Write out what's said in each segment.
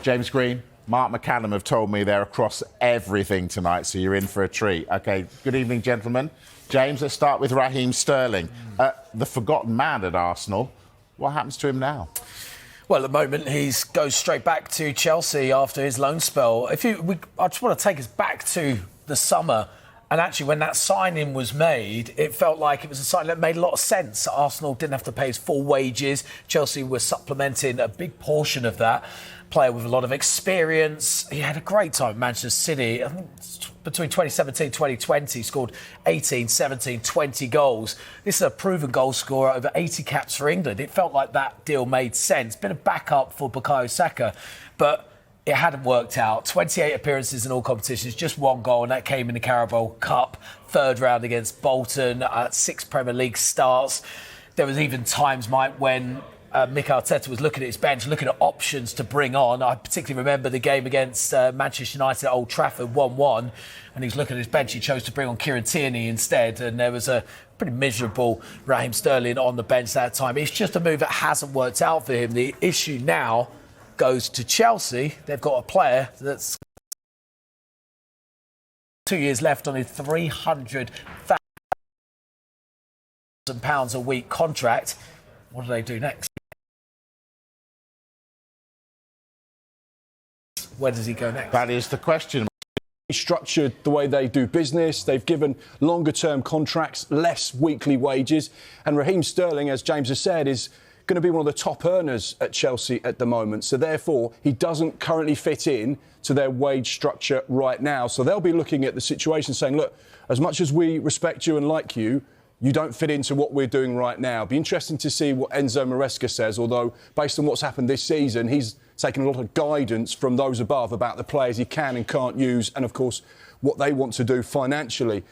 James Green, Mark McCallum have told me they're across everything tonight, so you're in for a treat. OK, good evening, gentlemen. James, let's start with Raheem Sterling. The forgotten man at Arsenal. What happens to him now? Well, at the moment, he goes straight back to Chelsea after his loan spell. I just want to take us back to the summer. And actually, when that signing was made, it felt like it was a signing that made a lot of sense. Arsenal didn't have to pay his full wages. Chelsea were supplementing a big portion of that. Player with a lot of experience. He had a great time at Manchester City. I think between 2017 and 2020, he scored 18, 17, 20 goals. This is a proven goal scorer, over 80 caps for England. It felt like that deal made sense. Bit of backup for Bukayo Saka. But it hadn't worked out. 28 appearances in all competitions, just one goal, and that came in the Carabao Cup, third round against Bolton, 6 Premier League starts. There was even times, Mike, when Mikel Arteta was looking at his bench, looking at options to bring on. I particularly remember the game against Manchester United at Old Trafford, 1-1, and he was looking at his bench. He chose to bring on Kieran Tierney instead, and there was a pretty miserable Raheem Sterling on the bench that time. It's just a move that hasn't worked out for him. The issue now goes to Chelsea. They've got a player that's 2 years left on his £300,000 a week contract. What do they do next? Where does he go next? That is the question. Structured the way they do business. They've given longer-term contracts, less weekly wages. And Raheem Sterling, as James has said, is going to be one of the top earners at Chelsea at the moment. So therefore, he doesn't currently fit in to their wage structure right now. So they'll be looking at the situation saying, look, as much as we respect you and like you, you don't fit into what we're doing right now. Be interesting to see what Enzo Maresca says, although based on what's happened this season, he's taken a lot of guidance from those above about the players he can and can't use, and of course what they want to do financially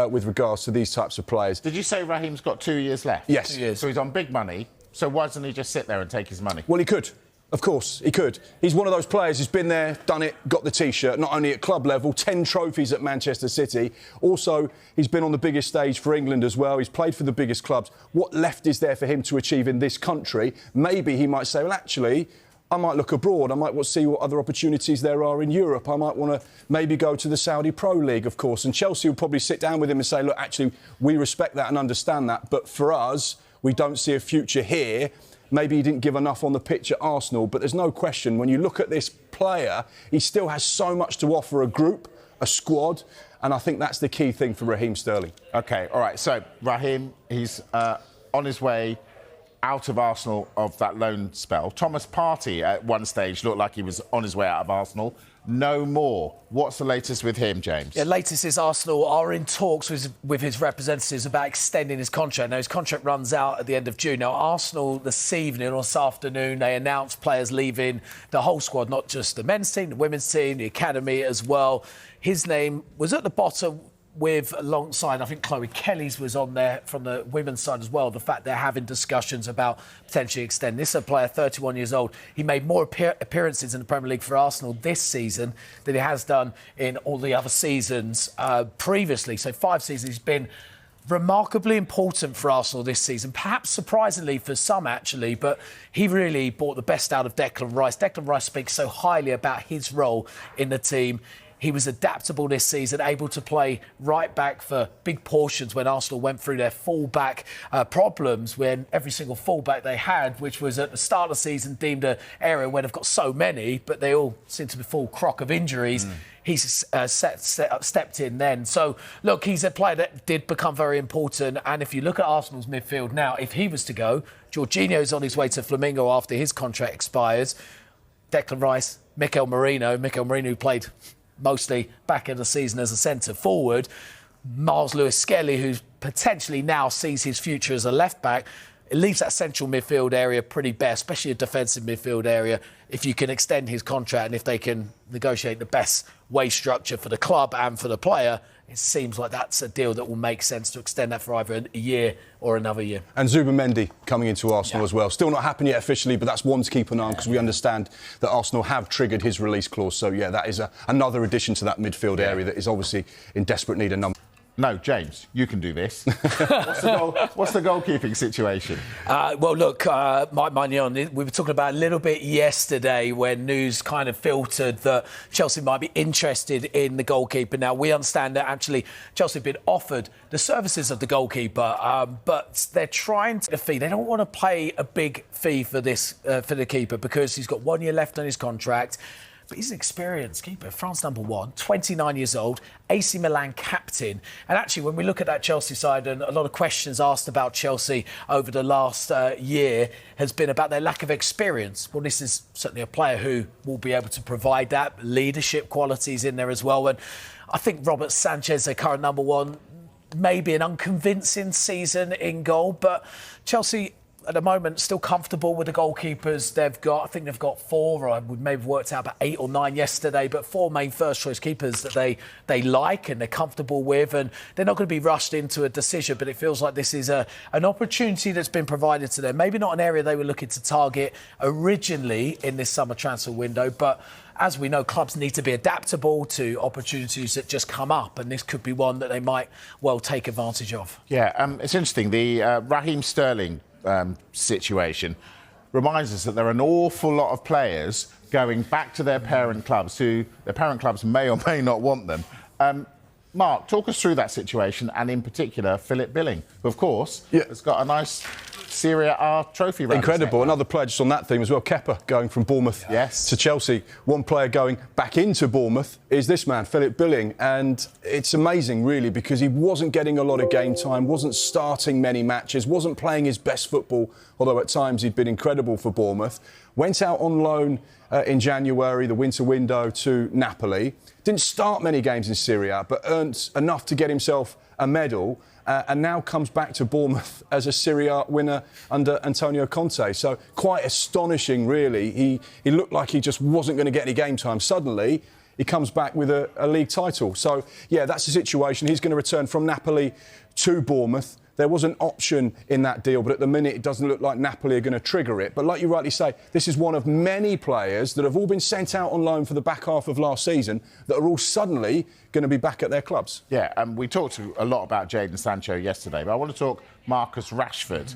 with regards to these types of players. Did you say Raheem's got 2 years left? Yes. 2 years. So he's on big money. So why doesn't he just sit there and take his money? Well, he could. Of course, he could. He's one of those players who's been there, done it, got the T-shirt, not only at club level, 10 trophies at Manchester City. Also, he's been on the biggest stage for England as well. He's played for the biggest clubs. What left is there for him to achieve in this country? Maybe he might say, well, actually, I might look abroad. I might want to see what other opportunities there are in Europe. I might want to maybe go to the Saudi Pro League, of course. And Chelsea will probably sit down with him and say, look, actually, we respect that and understand that. But for us, we don't see a future here. Maybe he didn't give enough on the pitch at Arsenal, but there's no question, when you look at this player, he still has so much to offer a group, a squad, and I think that's the key thing for Raheem Sterling. OK, all right, so Raheem, he's on his way out of Arsenal of that loan spell. Thomas Partey at one stage looked like he was on his way out of Arsenal. No more. What's the latest with him, James? The latest is Arsenal are in talks with his representatives about extending his contract. Now, his contract runs out at the end of June. Now, Arsenal this evening or this afternoon, they announced players leaving the whole squad, not just the men's team, the women's team, the academy as well. His name was at the bottom alongside, I think Chloe Kelly's was on there from the women's side as well. The fact they're having discussions about potentially extending. This is a player, 31 years old. He made more appearances in the Premier League for Arsenal this season than he has done in all the other seasons previously. So 5 seasons. He's been remarkably important for Arsenal this season, perhaps surprisingly for some actually, but he really brought the best out of Declan Rice. Declan Rice speaks so highly about his role in the team. He was adaptable this season, able to play right back for big portions when Arsenal went through their full-back problems, when every single full-back they had, which was at the start of the season deemed an area where they've got so many, but they all seem to be full crock of injuries. He's stepped in then. So, look, he's a player that did become very important. And if you look at Arsenal's midfield now, if he was to go, Jorginho's on his way to Flamengo after his contract expires. Declan Rice, Mikel Merino who played mostly back in the season as a centre-forward. Miles Lewis-Skelly, who potentially now sees his future as a left-back. It leaves that central midfield area pretty bare, especially a defensive midfield area, if you can extend his contract and if they can negotiate the best wage structure for the club and for the player. It seems like that's a deal that will make sense to extend that for either a year or another year. And Zubimendi coming into Arsenal as well. Still not happened yet officially, but that's one to keep an eye on because we understand that Arsenal have triggered his release clause. So, yeah, that is another addition to that midfield area that is obviously in desperate need of numbers. No, James, you can do this. What's the goalkeeping situation? Well, look, mind you, we were talking about a little bit yesterday when news kind of filtered that Chelsea might be interested in the goalkeeper. Now, we understand that actually Chelsea have been offered the services of the goalkeeper, but they're trying to fee. They don't want to pay a big fee for this for the keeper because he's got 1 year left on his contract. But he's an experienced keeper, France #1, 29 years old, AC Milan captain. And actually, when we look at that Chelsea side, and a lot of questions asked about Chelsea over the last year has been about their lack of experience. Well, this is certainly a player who will be able to provide that, leadership qualities in there as well. And I think Robert Sanchez, their current #1, maybe an unconvincing season in goal, but Chelsea at the moment still comfortable with the goalkeepers they've got. I think they've got 4, or we may have worked out about 8 or 9 yesterday, but 4 main first choice keepers that they like and they're comfortable with, and they're not going to be rushed into a decision, but it feels like this is an opportunity that's been provided to them. Maybe not an area they were looking to target originally in this summer transfer window, but as we know, clubs need to be adaptable to opportunities that just come up, and this could be one that they might well take advantage of. Yeah, it's interesting. The Raheem Sterling situation reminds us that there are an awful lot of players going back to their parent clubs who their parent clubs may or may not want them. Mark, talk us through that situation, and in particular Philip Billing, who of course has got a nice Serie A trophy. Incredible. Another player just on that theme as well, Kepa, going from Bournemouth to Chelsea. One player going back into Bournemouth is this man, Philip Billing. And it's amazing, really, because he wasn't getting a lot of game time, wasn't starting many matches, wasn't playing his best football, although at times he'd been incredible for Bournemouth. Went out on loan in January, the winter window, to Napoli. Didn't start many games in Serie A, but earned enough to get himself a medal. And now comes back to Bournemouth as a Serie A winner under Antonio Conte. So quite astonishing, really. He looked like he just wasn't going to get any game time. Suddenly, he comes back with a league title. So, yeah, that's the situation. He's going to return from Napoli to Bournemouth. There was an option in that deal, but at the minute it doesn't look like Napoli are going to trigger it. But like you rightly say, this is one of many players that have all been sent out on loan for the back half of last season that are all suddenly going to be back at their clubs. Yeah, we talked a lot about Jadon Sancho yesterday, but I want to talk Marcus Rashford.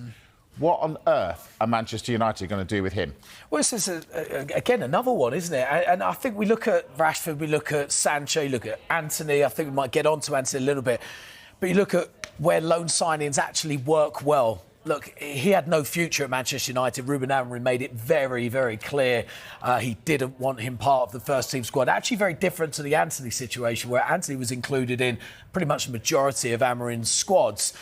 What on earth are Manchester United going to do with him? Well, this is, again, another one, isn't it? And I think we look at Rashford, we look at Sancho, you look at Anthony. I think we might get on to Anthony a little bit. But you look at where loan signings actually work well. Look, he had no future at Manchester United. Ruben Amorim made it very, very clear he didn't want him part of the first-team squad. Actually very different to the Anthony situation, where Anthony was included in pretty much the majority of Amorim's squads.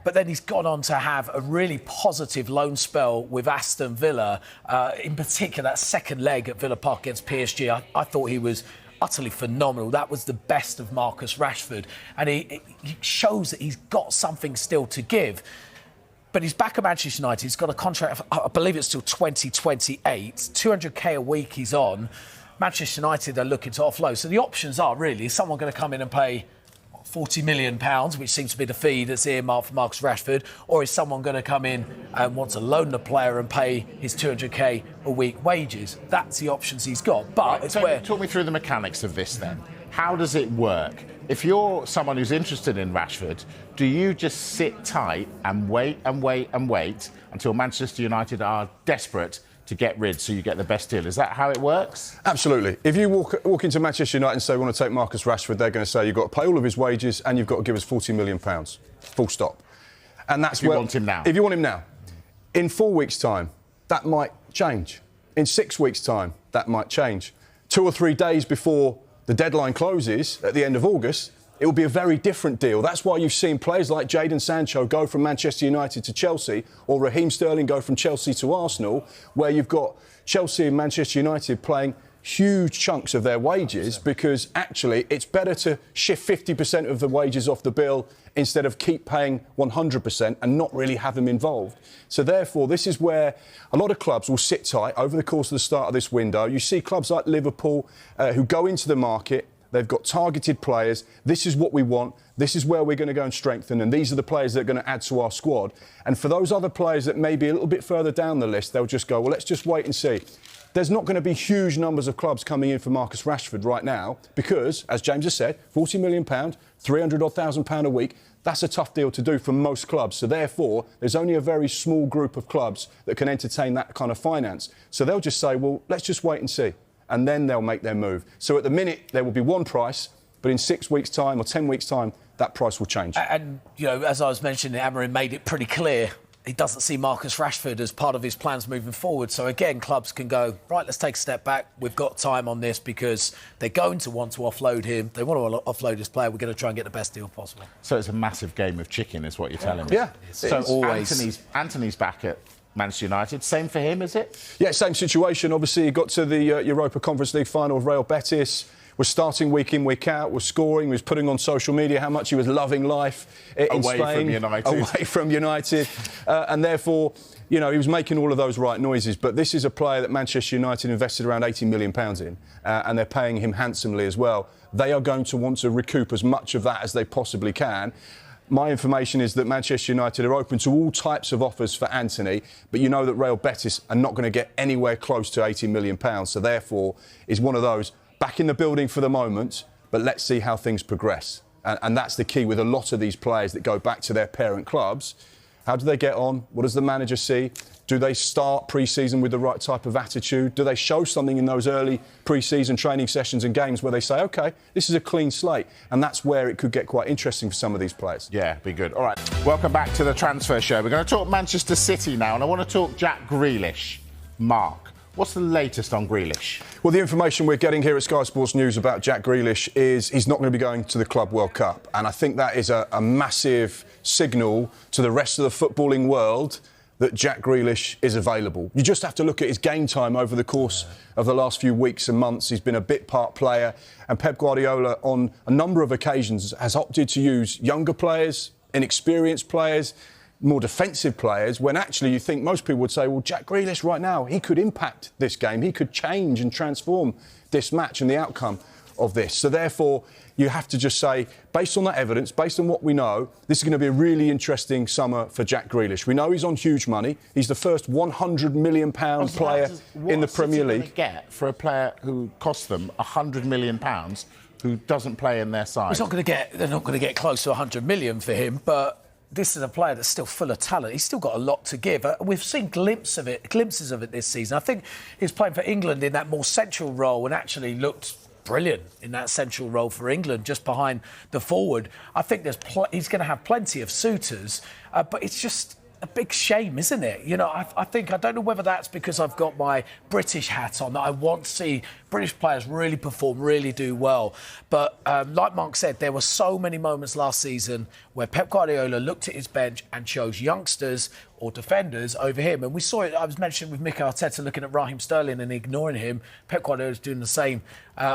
But then he's gone on to have a really positive loan spell with Aston Villa. In particular, that second leg at Villa Park against PSG, I thought he was utterly phenomenal. That was the best of Marcus Rashford. And he shows that he's got something still to give. But he's back at Manchester United. He's got a contract, I believe it's till 2028. 200k a week he's on. Manchester United are looking to offload. So the options are really, is someone going to come in and pay £40 million, which seems to be the fee that's earmarked for Marcus Rashford, or is someone going to come in and want to loan the player and pay his 200k a week wages? That's the options he's got. But right, it's so where... Talk me through the mechanics of this then. How does it work? If you're someone who's interested in Rashford, do you just sit tight and wait and wait and wait until Manchester United are desperate to get rid, so you get the best deal? Is that how it works? Absolutely. If you walk into Manchester United and say, we want to take Marcus Rashford, they're going to say, you've got to pay all of his wages and you've got to give us £40 million. Full stop. And that's if you want him now. If you want him now. In 4 weeks' time, that might change. In 6 weeks' time, that might change. 2 or 3 days before the deadline closes at the end of August, it will be a very different deal. That's why you've seen players like Jadon Sancho go from Manchester United to Chelsea, or Raheem Sterling go from Chelsea to Arsenal, where you've got Chelsea and Manchester United playing huge chunks of their wages, because actually it's better to shift 50% of the wages off the bill instead of keep paying 100% and not really have them involved. So therefore, this is where a lot of clubs will sit tight over the course of the start of this window. You see clubs like Liverpool who go into the market. They've got targeted players. This is what we want. This is where we're going to go and strengthen. And these are the players that are going to add to our squad. And for those other players that may be a little bit further down the list, they'll just go, well, let's just wait and see. there's not going to be huge numbers of clubs coming in for Marcus Rashford right now because, as James has said, £40 million, £300,000 a week, that's a tough deal to do for most clubs. So therefore, there's only a very small group of clubs that can entertain that kind of finance. So they'll just say, well, let's just wait and see. And then they'll make their move. So at the minute, there will be one price, but in 6 weeks' time or 10 weeks' time, that price will change. And, you know, as I was mentioning, Amorim made it pretty clear he doesn't see Marcus Rashford as part of his plans moving forward. So, again, clubs can go, right, let's take a step back. We've got time on this because they're going to want to offload him. They want to offload his player. We're going to try and get the best deal possible. So it's a massive game of chicken, is what you're telling me. Yeah. So always. Anthony's back at Manchester United. Same for him, is it? Yeah, same situation. Obviously, he got to the Europa Conference League final of Real Betis. Was starting week in, week out, was scoring, was putting on social media how much he was loving life in Spain. Away from United. And therefore, you know, he was making all of those right noises. But this is a player that Manchester United invested around £80 million in, and they're paying him handsomely as well. They are going to want to recoup as much of that as they possibly can. My information is that Manchester United are open to all types of offers for Anthony, but you know that Real Betis are not going to get anywhere close to £80 million. So therefore, is one of those back in the building for the moment, but let's see how things progress. And that's the key with a lot of these players that go back to their parent clubs. How do they get on? What does the manager see? Do they start pre-season with the right type of attitude? Do they show something in those early pre-season training sessions and games where they say, OK, this is a clean slate? And that's where it could get quite interesting for some of these players. Yeah, be good. All right, welcome back to the Transfer Show. We're going to talk Manchester City now, and I want to talk Jack Grealish. Mark, what's the latest on Grealish? Well, the information we're getting here at Sky Sports News about Jack Grealish is he's not going to be going to the Club World Cup. And I think that is a massive signal to the rest of the footballing world that Jack Grealish is available. You just have to look at his game time over the course of the last few weeks and months. He's been a bit part player. And Pep Guardiola, on a number of occasions, has opted to use younger players, inexperienced players, more defensive players, when actually you think most people would say, well, Jack Grealish right now, he could impact this game. He could change and transform this match and the outcome of this. So therefore, you have to just say, based on that evidence, based on what we know, this is going to be a really interesting summer for Jack Grealish. We know he's on huge money. He's the first £100 million player in the Premier League. What City get for a player who costs them £100 million who doesn't play in their side? They're not going to get close to 100 million for him, but this is a player that's still full of talent. He's still got a lot to give. We've seen glimpses of it this season. I think he's playing for England in that more central role and actually looked brilliant in that central role for England, just behind the forward. I think he's going to have plenty of suitors, but it's just a big shame, isn't it? You know, I don't know whether that's because I've got my British hat on, that I want to see British players really perform, really do well. But like Mark said, there were so many moments last season where Pep Guardiola looked at his bench and chose youngsters or defenders over him. And we saw it, I was mentioning with Mikel Arteta looking at Raheem Sterling and ignoring him. Pep Guardiola's doing the same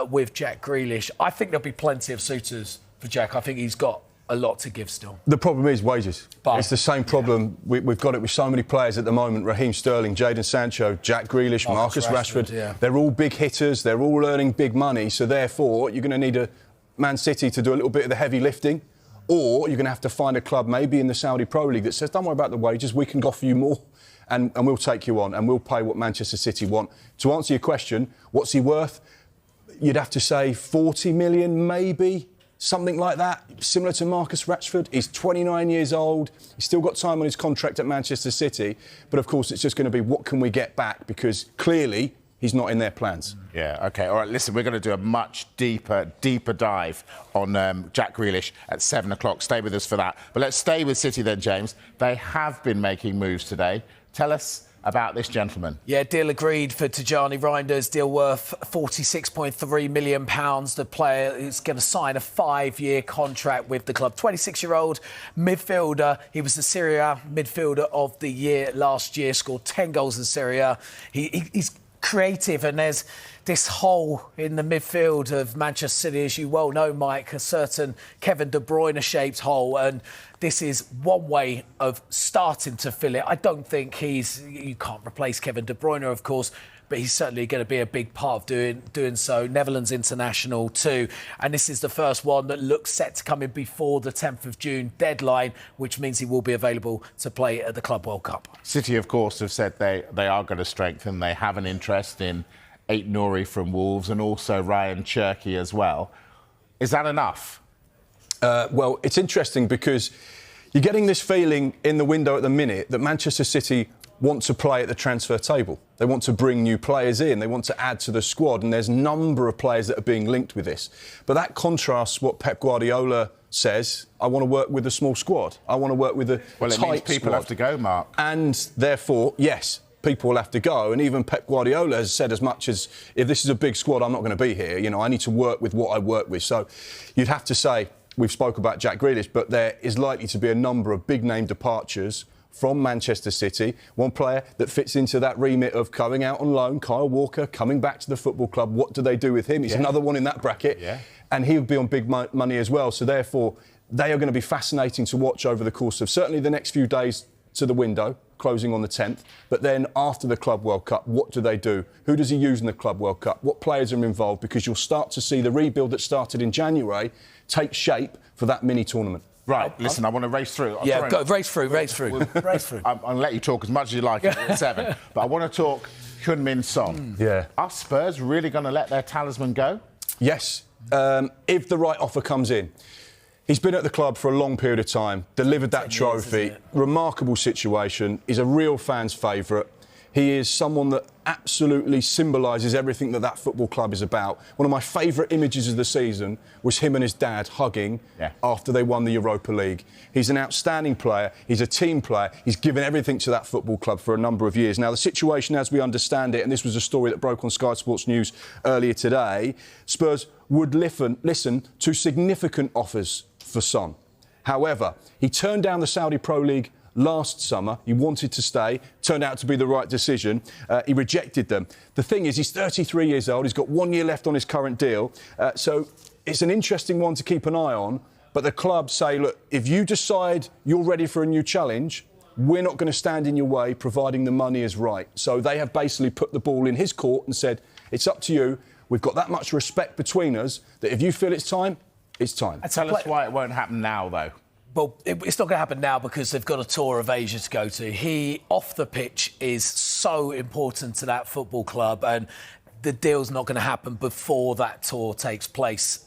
with Jack Grealish. I think there'll be plenty of suitors for Jack. I think he's got a lot to give still. The problem is wages. But it's the same problem. Yeah. We've got it with so many players at the moment. Raheem Sterling, Jadon Sancho, Jack Grealish, Marcus Rashford. Yeah. They're all big hitters. They're all earning big money. So therefore, you're going to need a Man City to do a little bit of the heavy lifting. Or you're going to have to find a club, maybe in the Saudi Pro League, that says, don't worry about the wages, we can offer you more and we'll take you on and we'll pay what Manchester City want. To answer your question, what's he worth? You'd have to say 40 million, maybe. Something like that, similar to Marcus Rashford. He's 29 years old. He's still got time on his contract at Manchester City. But, of course, it's just going to be what can we get back? Because, clearly, he's not in their plans. Yeah, OK. All right, listen, we're going to do a much deeper dive on Jack Grealish at 7 o'clock. Stay with us for that. But let's stay with City then, James. They have been making moves today. Tell us about this gentleman. Yeah, deal agreed for Tijani Reinders, deal worth £46.3 million. The player is going to sign a 5-year contract with the club. 26-year-old midfielder. He was the Serie A midfielder of the year last year, scored 10 goals in Serie A. He's creative, and there's this hole in the midfield of Manchester City, as you well know, Mike, a certain Kevin De Bruyne-shaped hole, and this is one way of starting to fill it. I don't think you can't replace Kevin De Bruyne, of course, but he's certainly going to be a big part of doing so. Netherlands international too. And this is the first one that looks set to come in before the 10th of June deadline, which means he will be available to play at the Club World Cup. City, of course, have said they are going to strengthen. They have an interest in Ait-Nouri from Wolves and also Ryan Cherki as well. Is that enough? Well, it's interesting because you're getting this feeling in the window at the minute that Manchester City want to play at the transfer table. They want to bring new players in. They want to add to the squad. And there's a number of players that are being linked with this. But that contrasts what Pep Guardiola says. I want to work with a small squad. I want to work with a Well, it means tight people squad. have to go, Mark. And therefore, yes, people will have to go. And even Pep Guardiola has said as much as, if this is a big squad, I'm not going to be here. You know, I need to work with what I work with. So you'd have to say, we've spoke about Jack Grealish, but there is likely to be a number of big-name departures from Manchester City. One player that fits into that remit of coming out on loan, Kyle Walker, coming back to the football club. What do they do with him? He's another one in that bracket. Yeah. And he would be on big money as well. So therefore, they are going to be fascinating to watch over the course of certainly the next few days to the window, closing on the 10th. But then after the Club World Cup, what do they do? Who does he use in the Club World Cup? What players are involved? Because you'll start to see the rebuild that started in January take shape for that mini-tournament. Right, listen, I want to race through. Race through. Race through. I'm going to let you talk as much as you like at 7, but I want to talk Heung-min Son. Yeah. Are Spurs really going to let their talisman go? Yes, if the right offer comes in. He's been at the club for a long period of time, delivered that trophy, remarkable situation, he's a real fan's favourite. He is someone that absolutely symbolises everything that football club is about. One of my favourite images of the season was him and his dad hugging after they won the Europa League. He's an outstanding player, he's a team player, he's given everything to that football club for a number of years. Now, the situation as we understand it, and this was a story that broke on Sky Sports News earlier today, Spurs would listen to significant offers for Son. However, he turned down the Saudi Pro League last summer. He wanted to stay. Turned out to be the right decision. He rejected them. The thing is, he's 33 years old. He's got 1 year left on his current deal. So it's an interesting one to keep an eye on. But the club say, look, if you decide you're ready for a new challenge, we're not going to stand in your way, providing the money is right. So they have basically put the ball in his court and said, it's up to you. We've got that much respect between us that if you feel it's time, it's time. Tell us why it won't happen now, though. Well, it's not going to happen now because they've got a tour of Asia to go to. He, off the pitch, is so important to that football club, and the deal's not going to happen before that tour takes place.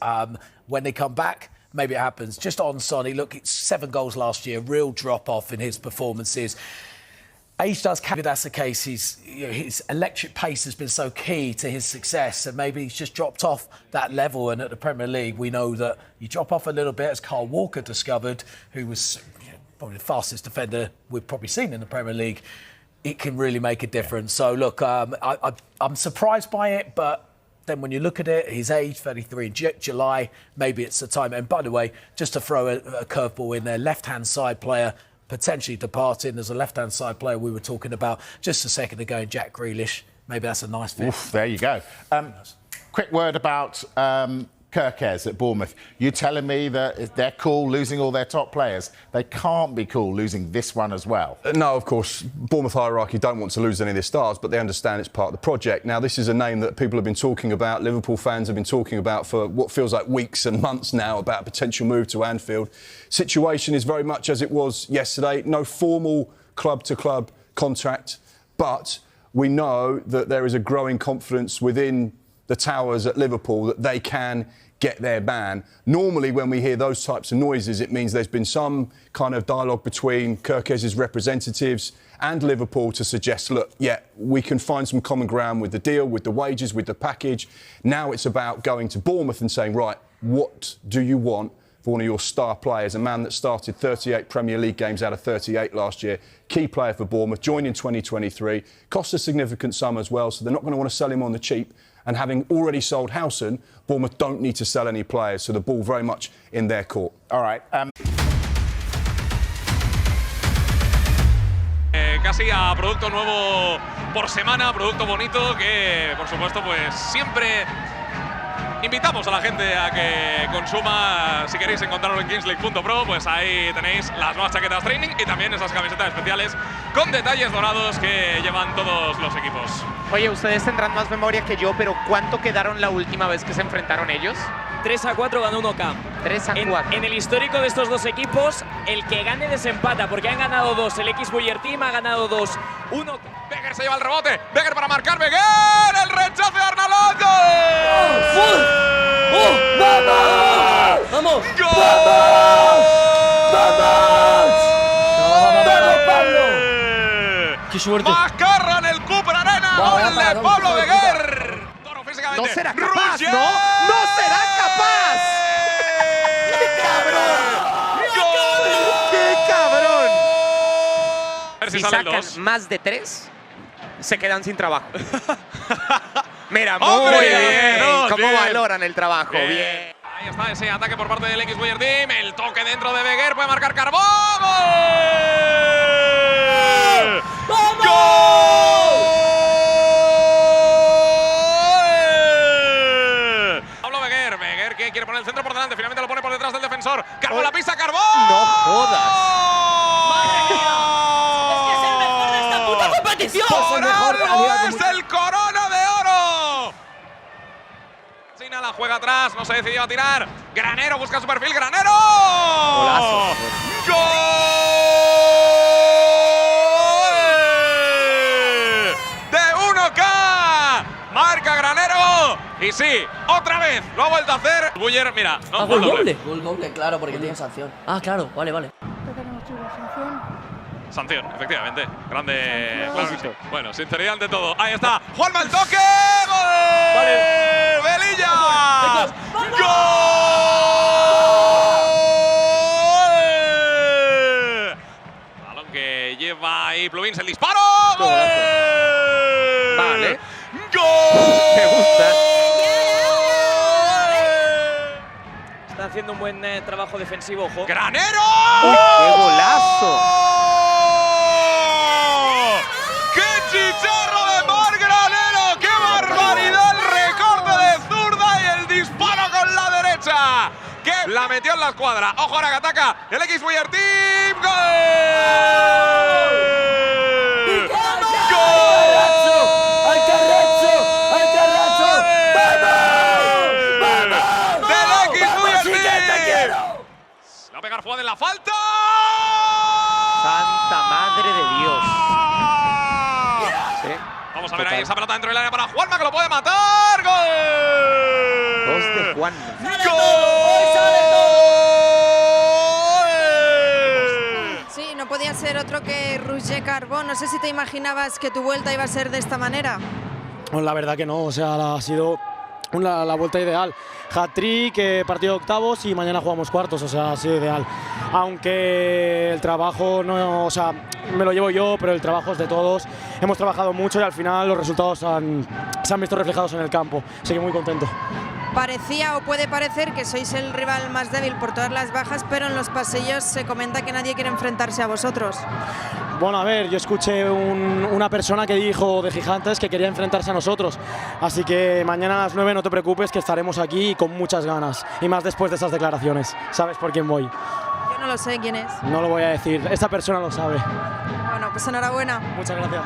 When they come back, maybe it happens. Just on Sonny, look, it's 7 goals last year, real drop-off in his performances. Age does carry, that's the case. His electric pace has been so key to his success, and maybe he's just dropped off that level. And at the Premier League, we know that you drop off a little bit, as Kyle Walker discovered, who was probably the fastest defender we've probably seen in the Premier League. It can really make a difference. So, look, I'm surprised by it, but then when you look at it, his age, 33 in July, maybe it's the time. And by the way, just to throw a curveball in there, left-hand side player, potentially departing. There's a left-hand side player we were talking about just a second ago, Jack Grealish. Maybe that's a nice fit. Oof, there you go. Quick word about Kirkes at Bournemouth. You're telling me that they're cool losing all their top players. They can't be cool losing this one as well. No, of course, Bournemouth hierarchy don't want to lose any of their stars, but they understand it's part of the project. Now, this is a name that people have been talking about, Liverpool fans have been talking about for what feels like weeks and months now, about a potential move to Anfield. Situation is very much as it was yesterday. No formal club-to-club contract, but we know that there is a growing confidence within the towers at Liverpool that they can get their man. Normally, when we hear those types of noises, it means there's been some kind of dialogue between Kirkes' representatives and Liverpool to suggest, look, yeah, we can find some common ground with the deal, with the wages, with the package. Now it's about going to Bournemouth and saying, right, what do you want for one of your star players, a man that started 38 Premier League games out of 38 last year, key player for Bournemouth, joined in 2023, cost a significant sum as well, so they're not going to want to sell him on the cheap. And having already sold Howson, Bournemouth don't need to sell any players, so the ball very much in their court. All right. Casi a producto nuevo por semana, producto bonito que, por supuesto, pues siempre Invitamos a la gente a que consuma, si queréis encontrarlo en kingsleague.pro, pues ahí tenéis las nuevas chaquetas training y también esas camisetas especiales con detalles dorados que llevan todos los equipos. Oye, ustedes tendrán más memoria que yo, pero ¿cuánto quedaron la última vez que se enfrentaron ellos? 3-4 ganó 1K. 3-4. En el histórico de estos dos equipos, el que gane desempata, porque han ganado 2. El X-Boyer Team ha ganado 2. 1. Beger se lleva el rebote. Beger para marcar. Beger. El rechazo de Arnaldo. ¡Gol! ¡Vamos! ¡Vamos! ¡Gol! ¡Vamos, Pablo! ¡Qué suerte! Mascarra en el Cooper Arena. ¡Gol de Pablo Beger! Toro físicamente. ¡No será capaz! Ruger. ¡No! ¡No será capaz! ¡Qué cabrón! A ver Si salen sacan dos. más de 3, se quedan sin trabajo. Mira, ¡Hombre! muy bien. ¿Cómo Bien. valoran el trabajo? Bien. Ahí está ese ataque por parte del X-Boyer Team. El toque dentro de Beger. Puede marcar Carbó. ¡Gol! ¡Vamos! ¡Gol! Pablo Beger. Beger que quiere poner el centro por delante. Finalmente lo pone por detrás del defensor. Carbó la pista. Carbó. No jodas. ¡Es el mejor de esta puta competición! ¡Por algo es el Corona de Oro! China la juega atrás, no se decidió a tirar. Granero busca su perfil, Granero. Golazo. ¡Gol! ¡De 1K! Marca Granero. Y sí, otra vez lo ha vuelto a hacer. Buller, mira, no, Gol gol doble. Gol doble, claro, porque tiene sanción. Ah, claro, vale, vale. Sanción, efectivamente. Grande. Claro que sí. Bueno, sinceridad ante todo. Ahí está. Juanma el toque. ¡Gol! Vale. ¡Velilla! ¡Vamos! ¡Gol! Balón que lleva ahí Pluvins el disparo. ¡Gol! Vale. ¡Gol! Me gusta. Está haciendo un buen trabajo defensivo, ojo. ¡Granero! ¡Qué golazo! ¡Qué chicharro de Mar Granero! ¡Qué barbaridad! El recorte de zurda y el disparo con la derecha. Que la metió en la escuadra. Ojo ahora que ataca el X-Boyer Team. ¡Gol! ¡Del X-Boyer Team! Va a pegar Fuad en la falta. ¡Santa madre de Dios! Sí. Vamos a ver Total. ahí esa pelota dentro del área para Juanma que lo puede matar. ¡Gol! 2 de Juan. Sí, no podía ser otro que Roger Carbó. No sé si te imaginabas que tu vuelta iba a ser de esta manera. La verdad que no, o sea, ha sido la vuelta ideal. Hat-trick, partido de octavos y mañana jugamos cuartos, o sea, ha sido ideal. Aunque el trabajo no, o sea, me lo llevo yo, pero el trabajo es de todos. Hemos trabajado mucho y al final los resultados se han visto reflejados en el campo, así que muy contento. Parecía o puede parecer que sois el rival más débil por todas las bajas, pero en los pasillos se comenta que nadie quiere enfrentarse a vosotros. Bueno, a ver, yo escuché una persona que dijo de Gigantes que quería enfrentarse a nosotros, así que mañana a las 9 no te preocupes que estaremos aquí con muchas ganas, y más después de esas declaraciones. ¿Sabes por quién voy? Yo no lo sé quién es. No lo voy a decir, esta persona lo sabe. Bueno, pues enhorabuena. Muchas gracias.